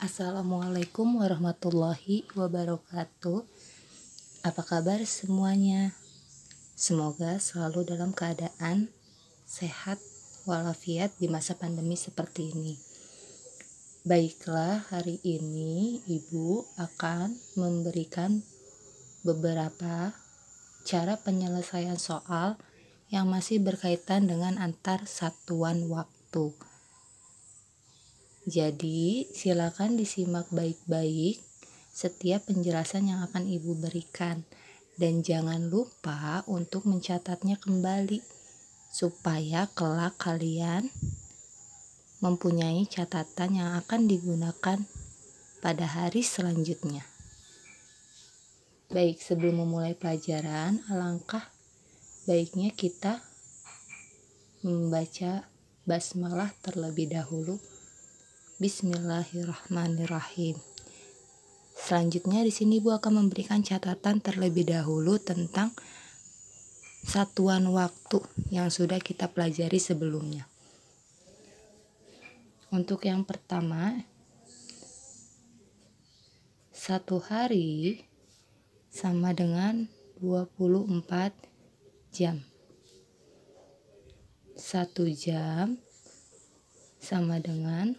Assalamualaikum warahmatullahi wabarakatuh. Apa kabar semuanya? Semoga selalu dalam keadaan sehat walafiat di masa pandemi seperti ini. Baiklah, hari ini Ibu akan memberikan beberapa cara penyelesaian soal yang masih berkaitan dengan antar satuan waktu. Jadi, silakan disimak baik-baik setiap penjelasan yang akan Ibu berikan. Dan jangan lupa untuk mencatatnya kembali, supaya kelak kalian mempunyai catatan yang akan digunakan pada hari selanjutnya. Baik, sebelum memulai pelajaran, alangkah baiknya kita membaca basmalah terlebih dahulu. Bismillahirrahmanirrahim. Selanjutnya di sini Ibu akan memberikan catatan terlebih dahulu tentang satuan waktu yang sudah kita pelajari sebelumnya. Untuk yang pertama, 1 hari sama dengan 24 jam. 1 jam sama dengan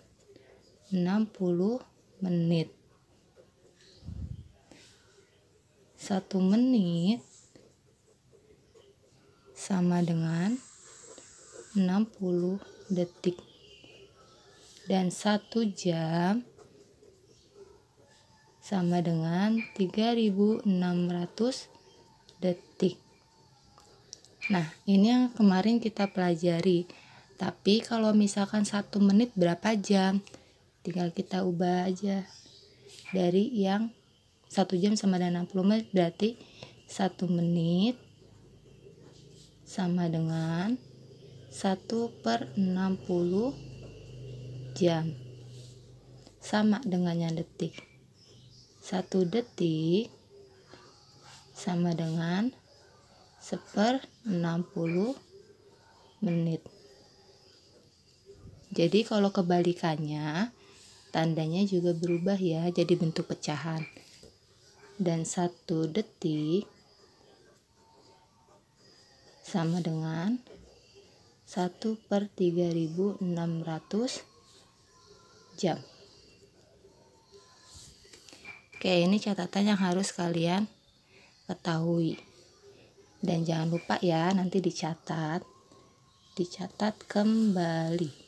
60 menit. 1 menit sama dengan 60 detik. Dan 1 jam sama dengan 3600 detik. Nah, ini yang kemarin kita pelajari. Tapi kalau misalkan 1 menit berapa jam? Tinggal kita ubah aja. Dari yang 1 jam sama dengan 60 menit, berarti 1 menit sama dengan 1/60 jam. Sama dengan yang detik. 1 detik sama dengan 1/60 menit. Jadi kalau kebalikannya, tandanya juga berubah ya, jadi bentuk pecahan. Dan 1 detik sama dengan 1/3600 jam. Oke, ini catatan yang harus kalian ketahui. Dan jangan lupa ya, nanti dicatat kembali.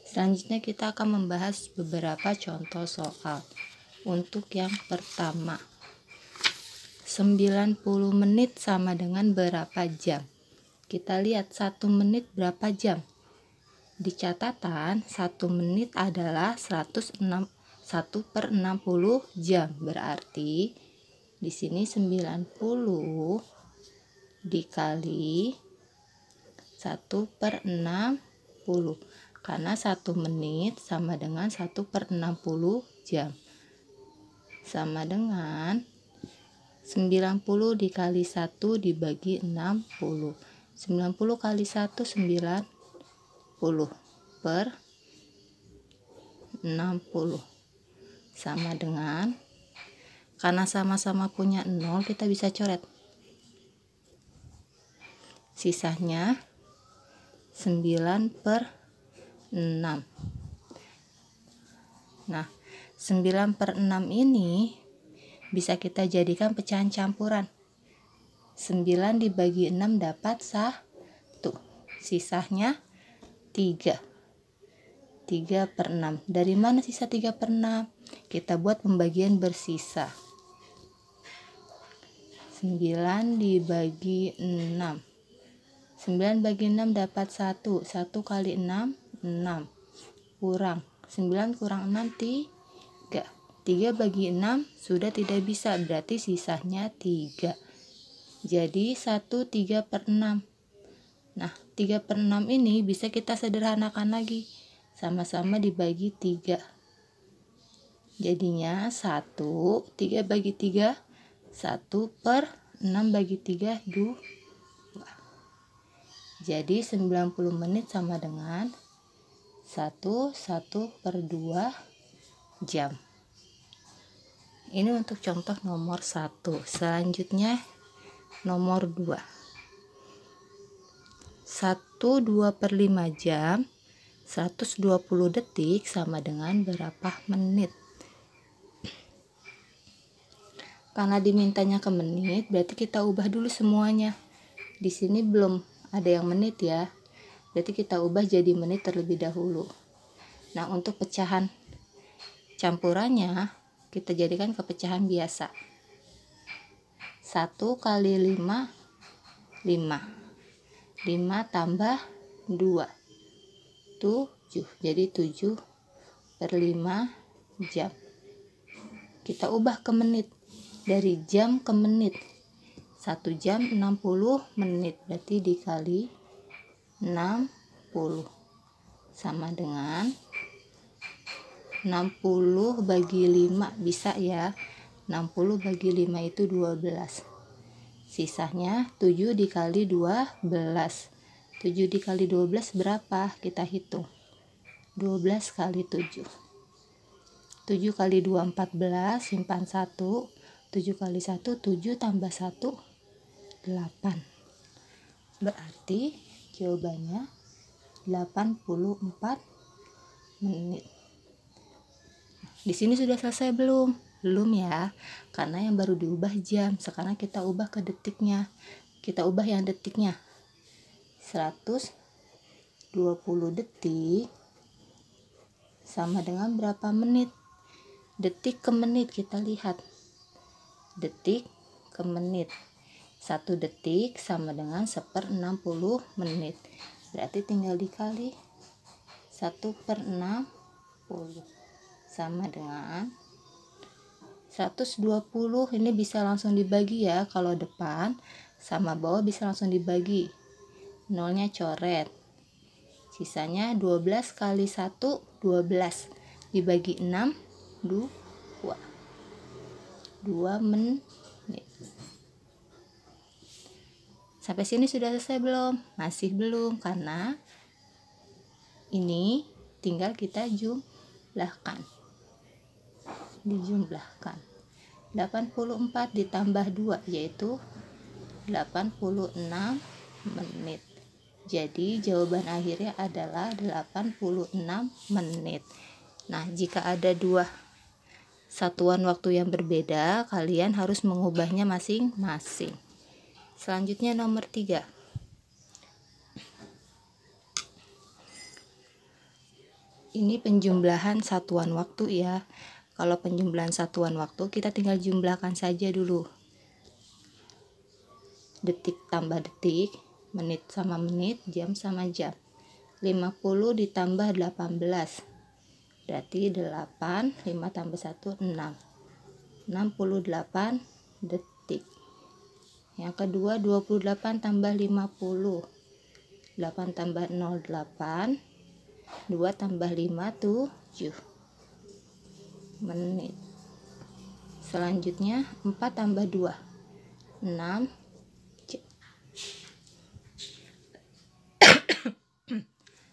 Selanjutnya kita akan membahas beberapa contoh soal. Untuk yang pertama, 90 menit sama dengan berapa jam? Kita lihat 1 menit berapa jam. Di catatan 1 menit adalah 1/60 jam. Berarti di sini 90 dikali 1/60. Karena 1 menit sama dengan 1/60 jam. Sama dengan 90 dikali 1 dibagi 60. 90 kali 1 90 per 60. Sama dengan, karena sama-sama punya 0, kita bisa coret. Sisanya 9/6. Nah, 9/6 ini bisa kita jadikan pecahan campuran. 9 dibagi 6 dapat 1. Sisanya 3. 3/6. Dari mana sisa 3/6? Kita buat pembagian bersisa. 9 dibagi 6. 9 bagi 6 dapat 1. 1 kali 6, 6. Kurang. 9 kurang 6, 3. 3 bagi 6 sudah tidak bisa, berarti sisanya 3. Jadi 1 3/6. Nah, 3/6 ini bisa kita sederhanakan lagi. Sama-sama dibagi 3. Jadinya 1, 3 bagi 3, 1/6 bagi 3, 2. Jadi 90 menit sama dengan 1/2 jam. Ini untuk contoh nomor 1. Selanjutnya nomor 2. 1/2/5 jam 120 detik sama dengan berapa menit? Karena dimintanya ke menit, berarti kita ubah dulu semuanya. Di sini belum ada yang menit ya. Berarti kita ubah jadi menit terlebih dahulu. Nah, untuk pecahan campurannya kita jadikan ke pecahan biasa. 1 kali 5 5 tambah 2 7, jadi 7/5 jam. Kita ubah ke menit, dari jam ke menit. 1 jam 60 menit, berarti dikali 60 sama dengan 60 bagi 5, bisa ya. 60 bagi 5 itu 12. Sisanya 7 dikali 12. 7 dikali 12 berapa? Kita hitung. 12 kali 7. 7 kali 2 14, simpan 1. 7 kali 1 7 tambah 1 8. Berarti jawabannya 84 menit. Di sini sudah selesai belum? Belum ya, karena yang baru diubah jam. Sekarang kita ubah ke detiknya. Kita ubah yang detiknya. 120 detik sama dengan berapa menit? Detik ke menit kita lihat. Detik ke menit. 1 detik sama dengan 1/60 menit. Berarti tinggal dikali 1/60 sama dengan 120. Ini bisa langsung dibagi ya. Kalau depan sama bawah bisa langsung dibagi. Nolnya coret. Sisanya 12 kali 1 12 dibagi 6 2 menit. Sampai sini sudah selesai belum? Masih belum, karena ini tinggal kita jumlahkan. Dijumlahkan. 84 ditambah 2 yaitu 86 menit. Jadi jawaban akhirnya adalah 86 menit. Nah, jika ada dua satuan waktu yang berbeda, kalian harus mengubahnya masing-masing. Selanjutnya nomor 3. Ini penjumlahan satuan waktu ya. Kalau penjumlahan satuan waktu kita tinggal jumlahkan saja dulu. Detik tambah detik, menit sama menit, jam sama jam. 50 ditambah 18 berarti 8, 5 tambah 1 6. 68 detik. Yang kedua 28 tambah 50, 8 tambah 0 8, 2 tambah 5 7 menit. Selanjutnya 4 tambah 2 6.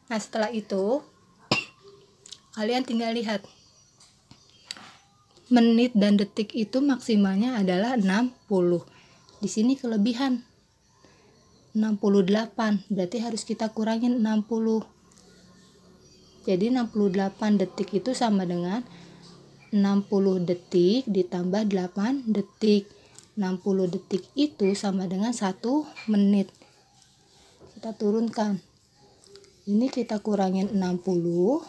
Nah, setelah itu kalian tinggal lihat menit dan detik itu maksimalnya adalah 60. Di sini kelebihan 68, berarti harus kita kurangin 60. Jadi 68 detik itu sama dengan 60 detik ditambah 8 detik. 60 detik itu sama dengan 1 menit. Kita turunkan. Ini kita kurangin 60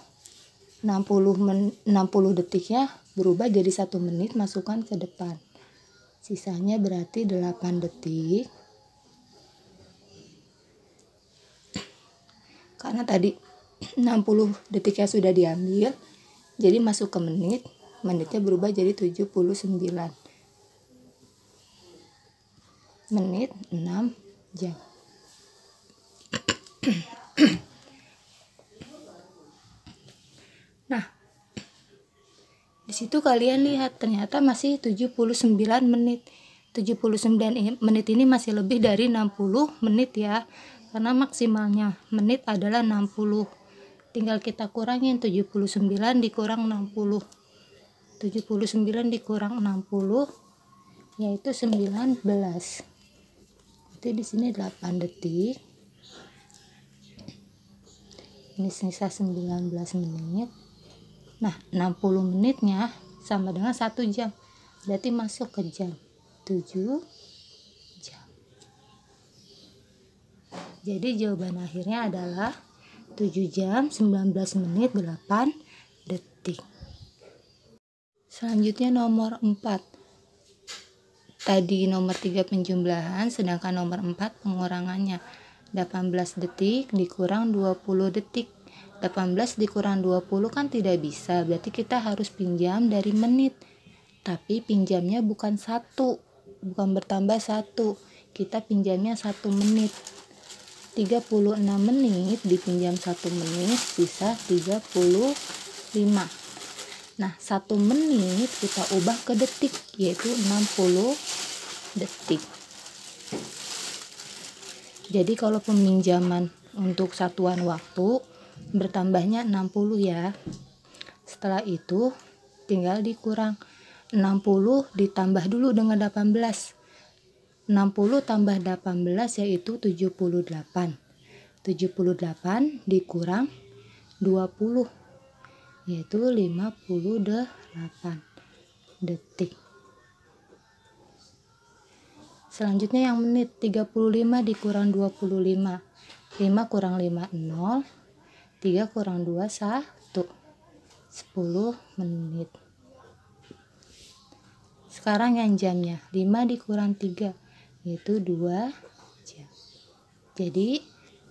detiknya berubah jadi 1 menit, masukkan ke depan. Sisanya berarti 8 detik. Karena tadi 60 detiknya sudah diambil, jadi masuk ke menit, menitnya berubah jadi 79 menit 6 jam. Nah, di situ kalian lihat ternyata masih 79 menit. 79 menit ini masih lebih dari 60 menit ya. Karena maksimalnya menit adalah 60. tinggal kita kurangin 79 dikurang 60. 79 dikurang 60 yaitu 19. Jadi di sini 8 detik. Ini sisa 19 menit. Nah, 60 menitnya sama dengan 1 jam. Berarti masuk ke jam. 7 jam. Jadi jawaban akhirnya adalah 7 jam 19 menit 8 detik. Selanjutnya nomor 4. Tadi nomor 3 penjumlahan, sedangkan nomor 4 pengurangannya. 18 detik dikurang 20 detik. 18 dikurang 20 kan tidak bisa, berarti kita harus pinjam dari menit. Tapi pinjamnya bukan 1, bukan bertambah 1. Kita pinjamnya 1 menit. 36 menit dipinjam 1 menit, sisa 35. Nah, 1 menit kita ubah ke detik, yaitu 60 detik. Jadi kalau peminjaman untuk satuan waktu bertambahnya 60 ya. Setelah itu tinggal dikurang 60 ditambah dulu dengan 18. 60 tambah 18 yaitu 78. 78 dikurang 20 yaitu 58 detik. Selanjutnya yang menit, 35 dikurang 25. 5 kurang 5 0. 3 kurang 2 1. 10 menit. Sekarang yang jamnya, 5 dikurang 3 yaitu 2 jam. Jadi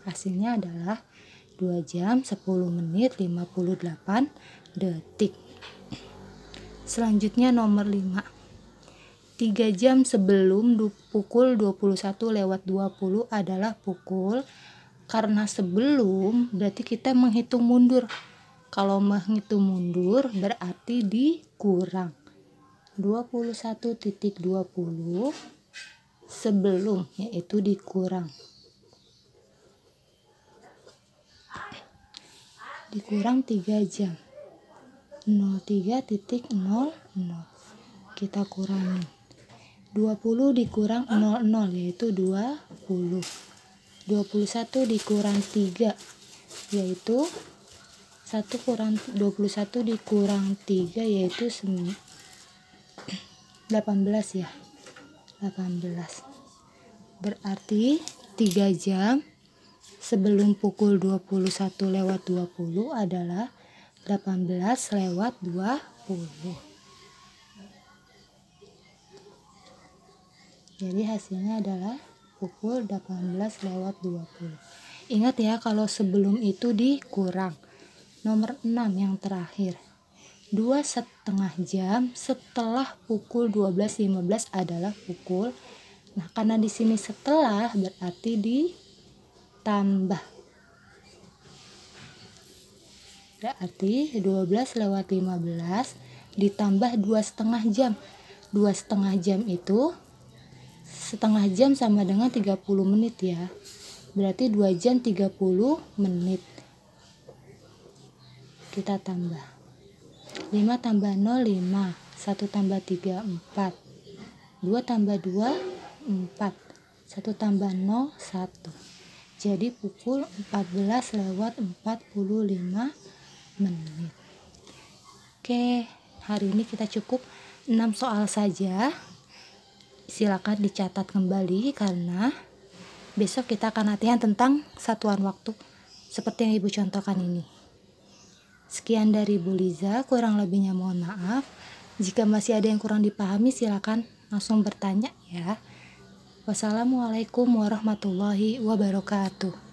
hasilnya adalah 2 jam 10 menit 58 detik. Selanjutnya nomor 5. 3 jam sebelum pukul 21:20 adalah pukul. Karena sebelum berarti kita menghitung mundur. Kalau menghitung mundur berarti dikurang 21:20 sebelum, yaitu dikurang 3 jam 03.00 kita kurangi 20 dikurang 00 yaitu 20. 21 dikurang 3 yaitu 1 kurang 21 dikurang 3 yaitu 18 ya. 18. Berarti 3 jam sebelum pukul 21:20 adalah 18:20. Jadi hasilnya adalah pukul 18:20. Ingat ya, kalau sebelum itu dikurang. Nomor 6 yang terakhir. 2,5 jam setelah pukul 12:15 adalah pukul. Nah, karena di sini setelah berarti ditambah. Berarti 12:15 ditambah 2,5 jam. 2,5 jam itu setengah jam sama dengan 30 menit ya. Berarti 2 jam 30 menit. Kita tambah. 5 tambah 0 5. 1 tambah 3 4. 2 tambah 2 4. 1 tambah 0 1. Jadi pukul 14:45 menit. Oke, hari ini kita cukup 6 soal saja. Silakan dicatat kembali karena besok kita akan latihan tentang satuan waktu seperti yang Ibu contohkan ini. Sekian dari Bu Liza, kurang lebihnya mohon maaf. Jika masih ada yang kurang dipahami silakan langsung bertanya ya. Wassalamualaikum warahmatullahi wabarakatuh.